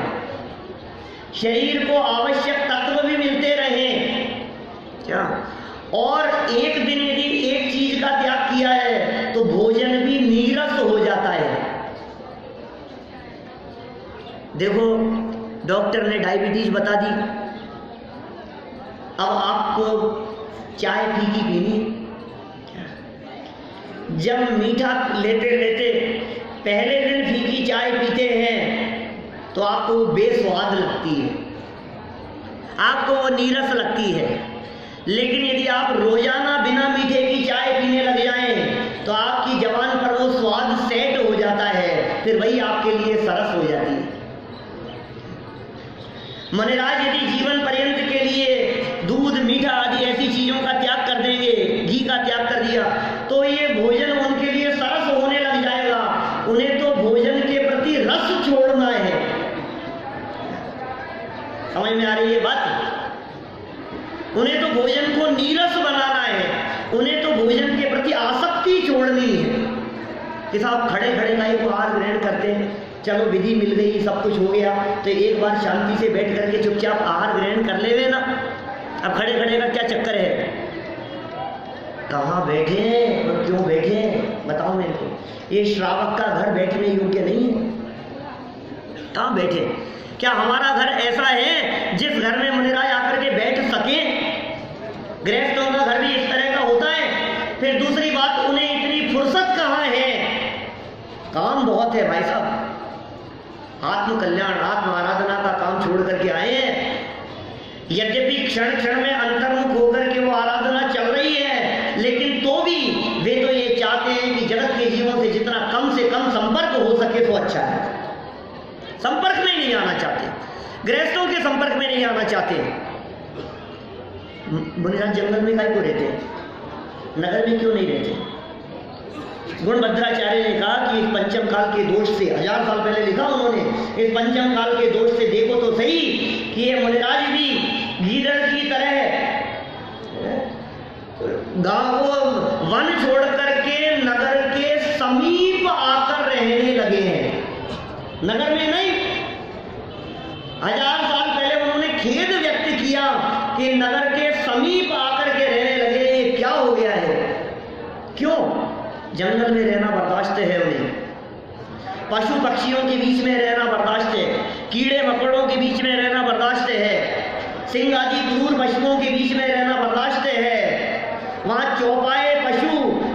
शरीर को आवश्यक तत्व भी मिलते रहें क्या, और एक दिन यदि एक चीज का त्याग किया है तो भोजन भी नीरस हो जाता है। देखो डॉक्टर ने डायबिटीज बता दी, अब आपको चाय फीकी पीनी। जब मीठा लेते लेते पहले दिन फीकी चाय पीते हैं तो आपको बेस्वाद लगती है, आपको वो नीरस लगती है। लेकिन यदि आप रोजाना बिना मीठे की चाय पीने लग जाएं तो आपकी जबान पर वो स्वाद सेट हो जाता है, फिर वही आपके लिए सरस हो जाती है। मुनिराज यदि जीवन पर्यंत के लिए दूध मीठा आदि ऐसी चीजों का त्याग कर देंगे, घी का त्याग कर दिया, तो ये भोजन उनके लिए सरस होने लग जाएगा। उन्हें तो भोजन के प्रति रस छोड़ना है। समझ में आ रही है बात? उन्हें तो भोजन को नीरस बनाना है, उन्हें तो भोजन के प्रति आसक्ति छोड़नी है। कि साहब खड़े खड़े का एक आहार ग्रहण करते हैं, चलो विधि मिल गई, सब कुछ हो गया, तो एक बार शांति से बैठ करके चुपचाप आहार ग्रहण कर लेवे ना। अब खड़े खड़े का क्या चक्कर है, कहाँ बैठे हैं और क्यों बैठे हैं बताओ मेरे को। ये श्रावक का घर बैठने योग्य नहीं है, कहाँ बैठे। क्या हमारा घर ऐसा है जिस घर में मुनिराज आकर के बैठ सके? गृहस्थों का घर भी इस तरह का होता है। फिर दूसरी बात, उन्हें इतनी फुर्सत कहाँ है, काम बहुत है भाई साहब। आत्म कल्याण आत्म आराधना का काम छोड़ करके आए हैं। यद्यपि क्षण क्षण में अंतर्मुख होकर के वो आराधना चल रही है, लेकिन तो भी वे तो ये चाहते हैं कि जगत के जीवों से जितना कम से कम संपर्क हो सके तो अच्छा है। संपर्क में नहीं आना चाहते, गृहस्थों के संपर्क में नहीं आना चाहते। मुनिराज जंगल में काहे को रहते हैं, नगर में क्यों नहीं रहते? गुणभद्राचार्य ने कहा कि इस पंचम काल के दोष से, 1000 साल पहले लिखा उन्होंने, इस पंचम काल के दोष से देखो तो सही कि ये मुनिराज भी गीदड़ की तरह गांव वन छोड़ करके नगर के समीप आकर रहने लगे हैं। नगर में नहीं, 1000 साल पहले उन्होंने खेद व्यक्त किया कि नगर के समीप आकर के रहने लगे। ये क्या हो गया है, क्यों? जंगल में रहना बर्दाश्त है उन्हें, पशु पक्षियों के बीच में रहना बर्दाश्त है, कीड़े मकोड़ों के बीच में रहना बर्दाश्त है, सिंह आदि क्रूर पशुओं के बीच में रहना बर्दाश्त है। वहाँ चौपाए पशु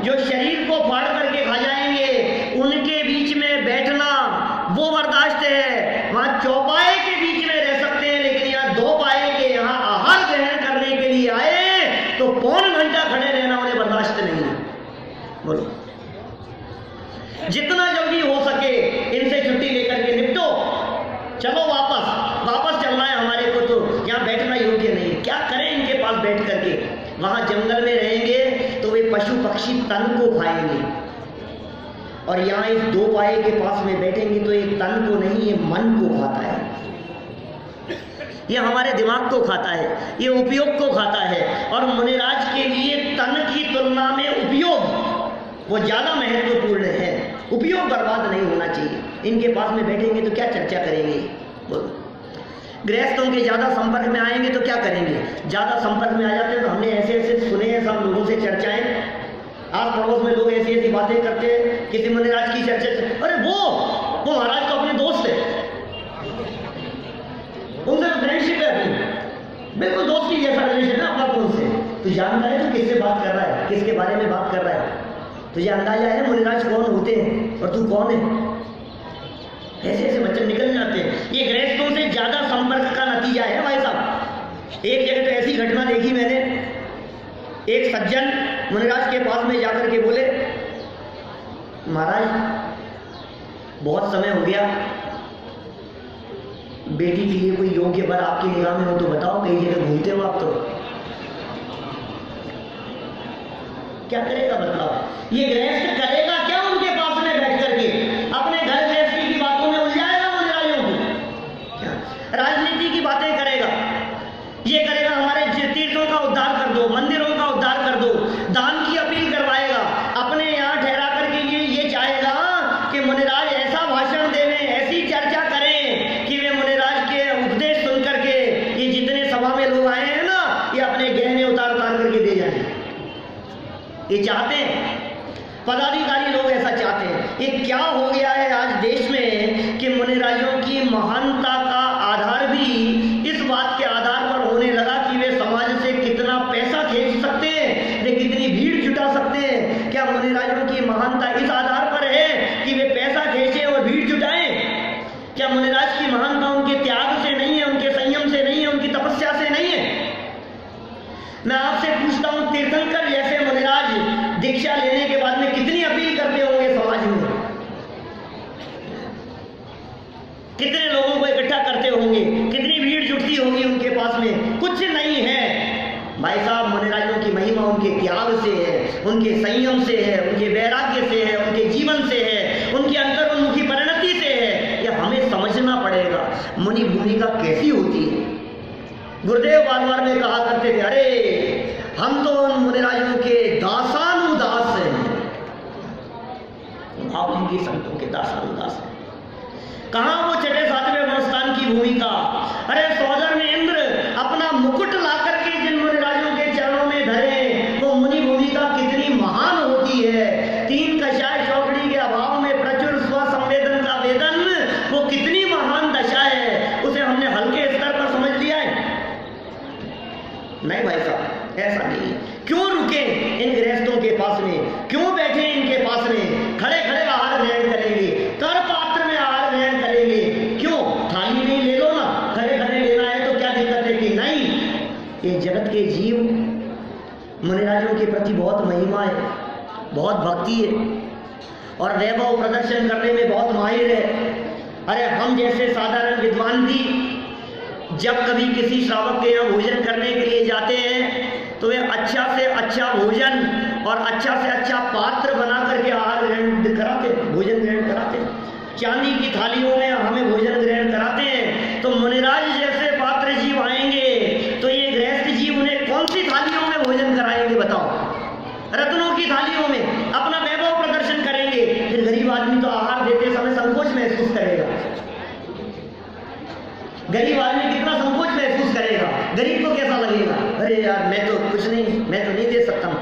जो शरीर को फाड़ करके खा जाएंगे, उनके बीच में बैठना वो बर्दाश्त है। वहाँ चौपाए के बीच में रह सकते हैं, लेकिन यहाँ दो पाए के यहाँ आहार ग्रहण करने के लिए आए तो पौन घंटा खड़े रहना उन्हें बर्दाश्त नहीं है। बोलो, जितना जल्दी हो सके इनसे छुट्टी लेकर के निपटो, चलो वापस चलना है हमारे को, तो यहाँ बैठना योग्य नहीं। क्या करें इनके पास बैठ करके? वहां जंगल में रहेंगे तो वे पशु पक्षी तन को खाएंगे, और यहाँ इस दो पाए के पास में बैठेंगे तो ये तन को नहीं, ये मन को खाता है, ये हमारे दिमाग को खाता है, ये उपयोग को खाता है। और मुनिराज के लिए तन की तुलना में उपयोग वो ज्यादा महत्वपूर्ण है। उपयोग बर्बाद नहीं होना चाहिए। इनके पास में बैठेंगे तो क्या चर्चा करेंगे? बोलो, गृहस्थों के ज्यादा संपर्क में आएंगे तो क्या करेंगे? ज्यादा संपर्क में आ जाते हैं तो हमने ऐसे ऐसे सुने हैं सब लोगों से चर्चाएं, आस पड़ोस में लोग ऐसी ऐसी बातें करते हैं, किसी मुनिराज की चर्चा, अरे वो महाराज तो अपने दोस्त है, उनसे तो फ्रेंडशिप है अपनी, बिल्कुल दोस्ती जैसा रिलेशन है अपना उनसे। तो जानता है तो किससे बात कर रहा है, किसके बारे में बात कर रहा है, तुझे अंदाजा है मुनिराज कौन होते हैं और तू कौन है? ऐसे ऐसे बच्चे निकल जाते हैं। ये गृहस्थों से ज्यादा संपर्क का नतीजा है भाई साहब। एक जगह तो ऐसी घटना देखी मैंने, एक सज्जन मुनिराज के पास में जाकर के बोले, महाराज बहुत समय हो गया, बेटी के लिए कोई योग्य वर आपकी निगाह में हो तो बताओ, कई जगह घूमते हो आप तो। क्या करेगा बताओ? ये गृहस्थ करेगा क्या उनके पास में बैठ करके? अपने घर गृहस्थी की बातों में उलझाएगा मुनिराजों को, क्या राजनीति की बातें करेगा, ये करेगा हमारे तीर्थों का उद्धार कर दो, मंदिरों का उद्धार कर दो, दान की अपील करवाएगा, अपने यहाँ ठहरा करके ये चाहेगा कि मुनिराज ऐसा भाषण देवें, ऐसी चर्चा करें कि वे मुनिराज के उपदेश सुन करके ये जितने सभा में लोग आए हैं ना, ये अपने गहने उतार करके दे जाए। ये चाहते हैं पदाधिकारी लोग, ऐसा चाहते हैं। ये क्या हो गया है आज देश में कि मुनिराजों की महानता का आधार भी इस बात के आधार पर होने लगा कि वे समाज से कितना पैसा खींच सकते हैं, वे कितनी भीड़ जुटा सकते हैं। क्या मुनिराजों की महानता इस आधार पर है कि वे पैसा खींचे और भीड़ जुटाएं? क्या मुनिराज की महानता उनके त्याग से नहीं है, उनके संयम से नहीं है, उनकी तपस्या से नहीं है? मैं आपसे पूछता हूं, तीर्थंकर जैसे मुनिराज दीक्षा लेने के बाद में कितनी अपील करते होंगे समाज में, कितने लोगों को इकट्ठा करते होंगे, कितनी भीड़ जुटती होगी उनके पास में? कुछ नहीं है भाई साहब। मुनिराजों की महिमा उनके त्याग से है, उनके संयम से है, उनके वैराग्य से है, उनके जीवन से है, उनकी अंतर्मुखी परिणति से है। यह हमें समझना पड़ेगा मुनि भूमिका कैसी होती है। गुरुदेव बार बार में कहा करते थे, अरे हम तो उन मुनिराजों के दासानुदास हैं। आप उनकी संतों के दासानुदास हैं। कहाँ वो छठे सातवें गुणस्थान की भूमिका? अरे सौदर में इंद्र अपना मुकुट ला करके जिन मुनिराजों के चरणों में धरे, वो मुनि भूमिका कितनी महान होती है। तीन कषाय चौकड़ी के अभाव में प्रचुर स्वसंवेदन का वेदन, वो कितनी महान दशा है। उसे हमने हल्के स्तर पर समझ लिया है? नहीं भाई साहब, ऐसा नहीं है। क्यों रुके इन गृहस्थों के पास में, क्यों बैठे इनके पास में? खड़े खड़े आहार ग्रहण करेंगे, कर पात्र में आहार ग्रहण करेंगे, क्यों? थाली में ले लो ना, खड़े खड़े लेना है तो क्या दिक्कत है? कि नहीं, ये जगत के जीव मुनिराजों के प्रति बहुत महिमा है, बहुत भक्ति है और वैभव प्रदर्शन करने में बहुत माहिर है। अरे हम जैसे साधारण विद्वान भी जब कभी किसी श्रावक के यहाँ भोजन करने के लिए जाते हैं तो वे अच्छा से अच्छा भोजन और अच्छा से अच्छा पात्र बना करके आहार ग्रहण कराते, भोजन ग्रहण कराते। चांदी की थालियों में हमें भोजन ग्रहण कराते हैं। तो मुनिराज जैसे पात्र जीव आएंगे तो ये गृहस्थ जीव उन्हें कौन सी थालियों में भोजन कराएंगे बताओ? रत्नों की थालियों में अपना वैभव प्रदर्शन करेंगे। फिर गरीब आदमी तो आहार देते समय संकोच महसूस करेगा। गरीब आदमी कितना संकोच महसूस करेगा? गरीब को कैसा लगेगा? अरे यार मैं तो कुछ नहीं, मैं तो नहीं दे सकता हूँ।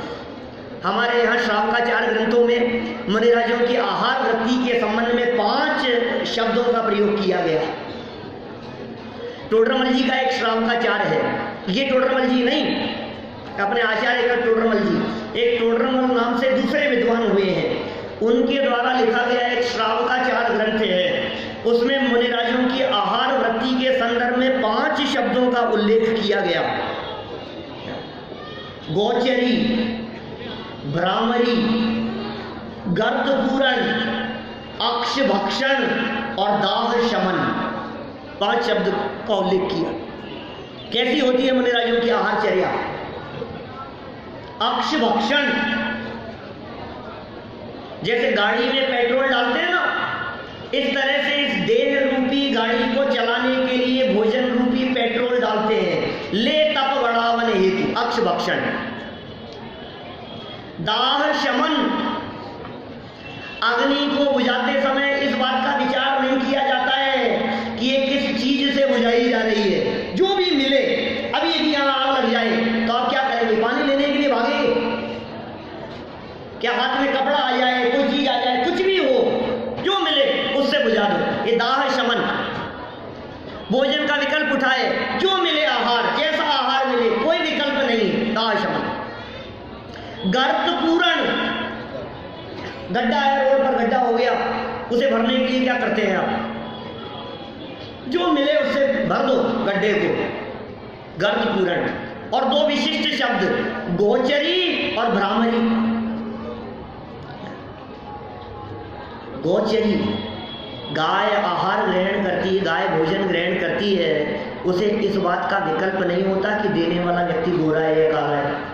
हमारे यहाँ श्रावकाचार ग्रंथों में मुनिराजों की आहार वृत्ति के संबंध में 5 शब्दों का प्रयोग किया गया। टोडरमल जी का एक श्रावकाचार्य है, ये टोडरमल जी नहीं, अपने आचार्य का टोडरमल जी, एक टोडरमल नाम से दूसरे विद्वान हुए हैं, उनके द्वारा लिखा गया एक श्रावकाचार ग्रंथ है। उसमें मुनिराजों की आहार वृत्ति के संदर्भ में 5 शब्दों का उल्लेख किया गया। गोचरी, भ्रामरी, गर्दपूरण, अक्षभक्षण और दाह शमन, 5 शब्द का उल्लेख किया। कैसी होती है मुनिराजों की आहारचर्या? अक्षभक्षण, जैसे गाड़ी में पेट्रोल डालते हैं ना, इस तरह से इस देह रूपी गाड़ी को चलाने के लिए भोजन रूपी पेट्रोल डालते हैं। ले तप बढ़ावन हेतु अक्षभक्षण। दाह शमन, अग्नि को बुझाते समय इस बात का विचार नहीं किया जाता है कि ये किस चीज से बुझाई जा रही है, जो भी मिले। अभी यदि यहां आग लग जाए तो आप क्या करेंगे? पानी लेने के लिए भागेंगे? क्या हाथ में कपड़ा आ जाए, कोई चीज आ जाए, कुछ भी हो, जो मिले उससे बुझा दो। ये दाह शमन। भोजन का विकल्प उठाए, जो मिले आहार, जैसा आहार मिले, कोई विकल्प नहीं, दाह शमन। गर्त पूरण, गड्ढा है, रोड पर गड्ढा हो गया, उसे भरने के लिए क्या करते हैं आप? जो मिले उससे भर दो गड्ढे को, गर्त पूरण। और 2 विशिष्ट शब्द, गोचरी और भ्रामरी। गोचरी, गाय आहार ग्रहण करती है, गाय भोजन ग्रहण करती है, उसे इस बात का विकल्प नहीं होता कि देने वाला व्यक्ति गोरा है या काला है।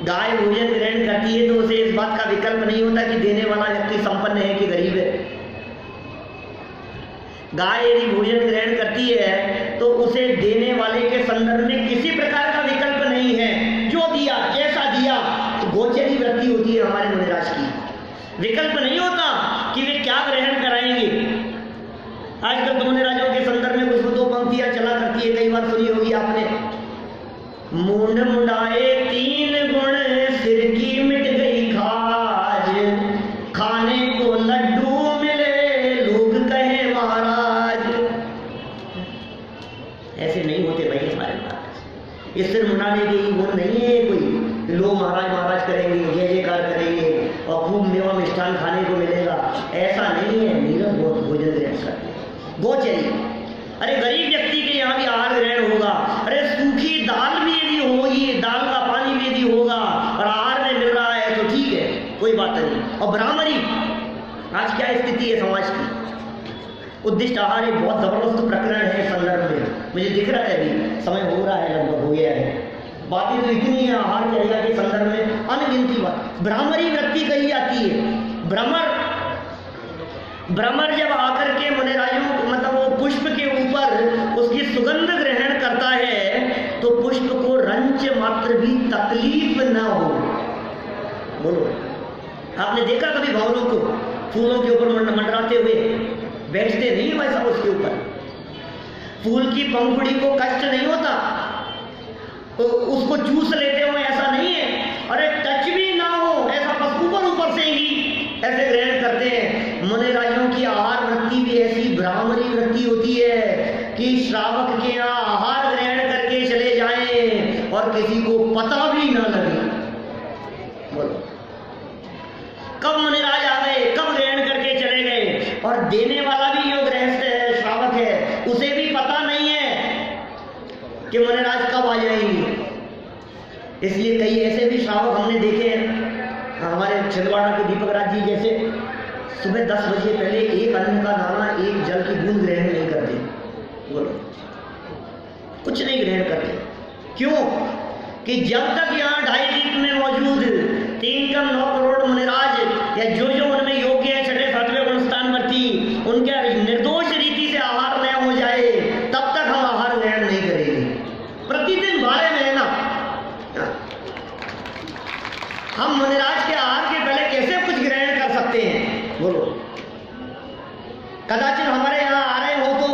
गाय भोजन ग्रहण करती है तो उसे इस बात का विकल्प नहीं होता कि देने वाला व्यक्ति संपन्न है कि गरीब है। गाय यदि भोजन ग्रहण करती है तो उसे देने वाले के संदर्भ में किसी प्रकार का विकल्प नहीं है, जो दिया, जैसा दिया। तो गोचरी वृत्ति होती है हमारे मुनिराज की। विकल्प नहीं होता कि वे क्या ग्रहण कराएंगे। आजकल तो मुनिराजों के संदर्भ में कुछ 2 पंक्तियां चला करती है, कई बार सुनी होगी आपने। मूंड मुंडाए 3 गुण, सिर की मिट गई खाज, खाने को लड्डू मिले, लोग कहे महाराज। ऐसे नहीं होते भाई हमारे पास। ये सिर मुंडाने के गुण नहीं है कोई, लोग महाराज महाराज करेंगे, जय जयकार करेंगे और खूब मेवा मिष्ठान खाने को मिलेगा, ऐसा नहीं है। नीरज भोजन ग्रहण करते हैं। गोचरी, अरे गरीब व्यक्ति के यहाँ भी आहार ग्रहण होगा। अरे सूखी दाल भी यदि होगी, दाल का पानी भी यदि होगा और आहार में मिल रहा है तो ठीक है, कोई बात नहीं। और भ्रामरी, आज क्या स्थिति है समाज की? उद्दिष्ट आहार एक बहुत जबरदस्त प्रकरण है संदर्भ में, मुझे दिख रहा है, अभी समय हो रहा है, लगभग हो गया है। बातें तो इतनी है आहार चर्या के संदर्भ में, अनगिनती बात। भ्रामरी वृत्ति कही जाती है। भ्रमर जब आकर के मुनिराजों, मतलब वो पुष्प के ऊपर उसकी सुगंध ग्रहण करता है तो पुष्प को रंच मात्र भी तकलीफ न हो। बोलो, आपने देखा कभी भंवरों को फूलों के ऊपर मंडराते हुए? बैठते नहीं वैसा उसके ऊपर। फूल की पंखुड़ी को कष्ट नहीं होता तो उसको चूस लेते हो, ऐसा नहीं है। अरे टच भी ना हो, ऐसा बस ऊपर से ही ऐसे ग्रहण करते हैं। मुनिराजों की आहार वृत्ति भी ऐसी भ्रामरी वृत्ति होती है कि श्रावक के यहाँ आहार ग्रहण करके चले जाएं और किसी को पता भी ना लगे। बोलो, कब मुनिराज आ गए, कब ग्रहण करके चले गए। और देने वाला भी जो गृहस्थ है, श्रावक है, उसे भी पता नहीं है कि मुनिराज कब आ जाएंगे। इसलिए कई ऐसे भी श्रावक हमने देखे हैं, हमारे छिंदवाड़ा के दीपक राज जी जैसे, सुबह 10 बजे पहले एक अन्न का दाना, एक जल की बूंद ग्रहण नहीं करते। बोलो, कुछ नहीं ग्रहण करते। क्यों? कि जब तक यहाँ 2.5 दीप में मौजूद 3 कम 9 करोड़ मुनिराज या जो उनमें योग्य है, 6ठे 7वें गुणस्थान वर्ती, उनके निर्दोष रीति से आहार न हो जाए, तब तक हम आहार ग्रहण नहीं करेंगे। प्रतिदिन बारे में है ना, हम मुनिराज के आहार के पहले कैसे कुछ ग्रहण कर सकते हैं? बोलो, कदाचित हमारे यहाँ आ रहे हो तो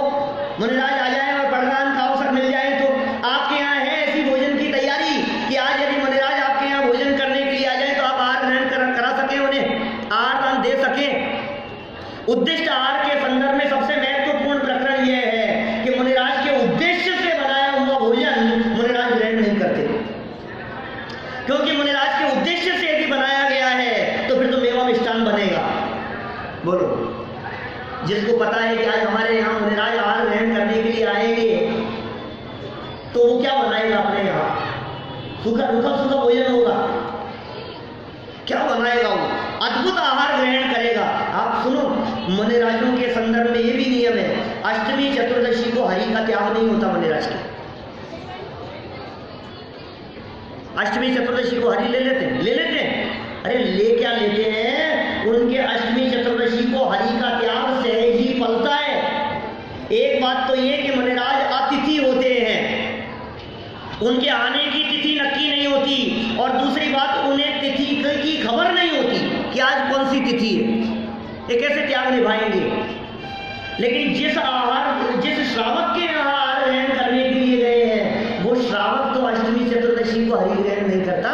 मुनिराज आ जाए और प्रदान का अवसर मिल जाए तो आपके यहाँ है ऐसी भोजन की तैयारी कि आज यदि मुनिराज आपके यहाँ भोजन करने के लिए आ जाए तो आप आहार ग्रहण करा सकें, उन्हें आहार दान दे सकें। उद्दिष्ट आहार के संदर्भ में सबसे महत्वपूर्ण प्रकरण यह जिसको पता है कि आज हमारे यहाँ मुनिराज आहार ग्रहण करने के लिए आएंगे, तो वो क्या बनाएगा अपने यहाँ? सूखा भोजन होगा, क्या बनाएगा? वो अद्भुत आहार ग्रहण करेगा। आप सुनो, मुनिराजों के संदर्भ में ये भी नियम है, अष्टमी चतुर्दशी को हरि का त्याग नहीं होता मुनिराज के। अष्टमी चतुर्दशी को हरि ले लेते हैं। अरे ले क्या लेते हैं, उनके अष्टमी चतुर्दशी को हरि का त्याग सहज ही पलता है। एक बात तो ये कि मुनिराज अतिथि होते हैं, उनके आने की तिथि नक्की नहीं होती, और दूसरी बात उन्हें तिथि की खबर नहीं होती कि आज कौन सी तिथि है, ये कैसे त्याग निभाएंगे। लेकिन जिस श्रावक के यहाँ आहार ग्रहण करने के लिए गए हैं, वो श्रावक तो अष्टमी चतुर्दशी को हरि ग्रहण नहीं करता।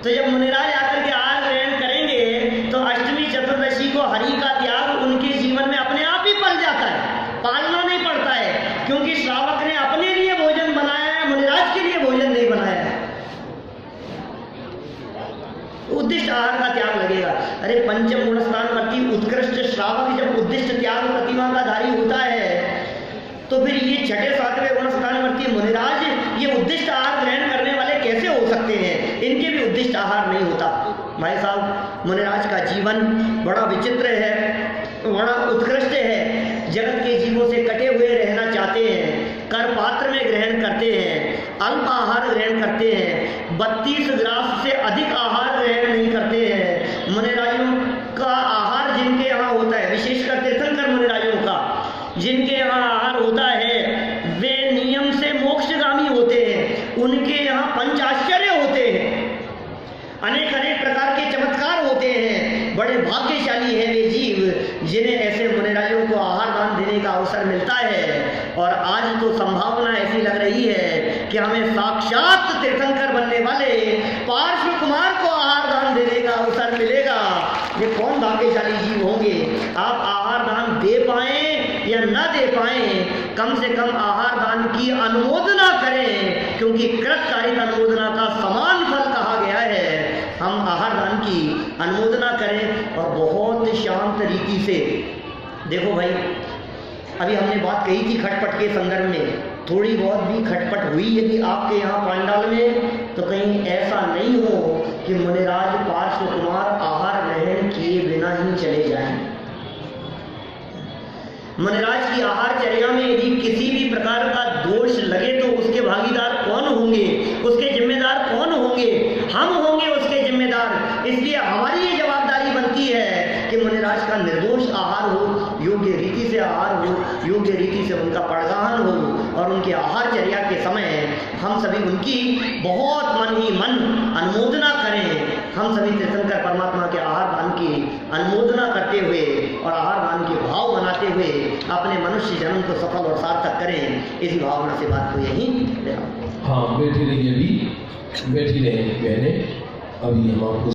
तो जब मुनिराज आकर के आहार ग्रहण करेंगे, तो अष्टमी चतुर्दशी को हरि का त्याग उनके जीवन में अपने आप ही पल जाता है, पालना नहीं पड़ता है, क्योंकि श्रावक ने अपने लिए भोजन बनाया है, मुनिराज के लिए भोजन नहीं बनाया है। उद्दिष्ट आहार का त्याग लगेगा। अरे पंचम गुणस्थान करती उत्कृष्ट श्रावक जब उद्दिष्ट त्याग प्रतिमा का धारी होता है, तो फिर ये छठे सातवें गुणस्थान करती मुनिराज ये उद्दिष्ट आहार ग्रहण करने वाले कैसे हो सकते हैं? इनके भी उद्दिष्ट आहार नहीं होता। भाई साहब, मुनिराज का जीवन बड़ा विचित्र है, बड़ा उत्कृष्ट है। जगत के जीवों से कटे हुए रहना चाहते हैं, कर पात्र में ग्रहण करते हैं, अल्प आहार ग्रहण करते हैं, 32 ग्रास से अधिक आहार ग्रहण नहीं करते हैं। मुनिराजों का आहार जिनके यहाँ होता है, विशेषकर तीर्थंकर मुनिराजों का जिनके यहाँ आहार होता है, वे नियम से मोक्षगामी होते हैं। उनके यहाँ पंचाश्चर्य होते हैं, अनेक अनेक प्रकार के चमत्कार होते हैं। बड़े भाग्यशाली हैं वे जीव जिन्हें ऐसे मुनिराजों को आहार दान देने का अवसर मिलता है। और आज तो संभावना ऐसी लग रही है कि हमें साक्षात तीर्थंकर बनने वाले पार्श्व कुमार को आहार दान देने का अवसर मिलेगा। ये कौन भाग्यशाली जीव होंगे? आप आहार दान दे पाएं या न दे पाएं, कम से कम आहार दान की अनुमोदना करें, क्योंकि कृतकारिक अनुमोदना का समान फल कहा गया है। हम आहार दान की अनुमोदना करें और बहुत शांत रीति से। देखो भाई, अभी हमने बात कही थी खटपट के संदर्भ में, थोड़ी बहुत भी खटपट हुई यदि आपके यहाँ पांडाल में, तो कहीं ऐसा नहीं हो कि मुनिराज पार्श्व कुमार आहार ग्रहण किए बिना ही चले जाएं। मुनिराज की आहारचर्या में यदि किसी भी प्रकार का दोष लगे तो उसके भागीदार कौन होंगे, उसके जिम्मेदार कौन होंगे? हम होंगे उसके जिम्मेदार। इसलिए हमारी ये जवाबदारी बनती है कि मुनिराज का निर्दोष आहार हो, योग्य रीति से आहार हो, योग्य रीति से उनका पड़गाहन हो, और उनके आहारचर्या के समय हम सभी उनकी बहुत मन ही मन अनुमोदना करें। हम सभी तीर्थंकर परमात्मा के आहार दान की अनुमोदना करते हुए और आहार दान के भाव बनाते हुए अपने मनुष्य जन्म को सफल और सार्थक करें। इसी भावना से बात को यहीं ले आओ। हाँ, बैठी रहिए, अभी बैठी रहे बहने। अभी हम आपको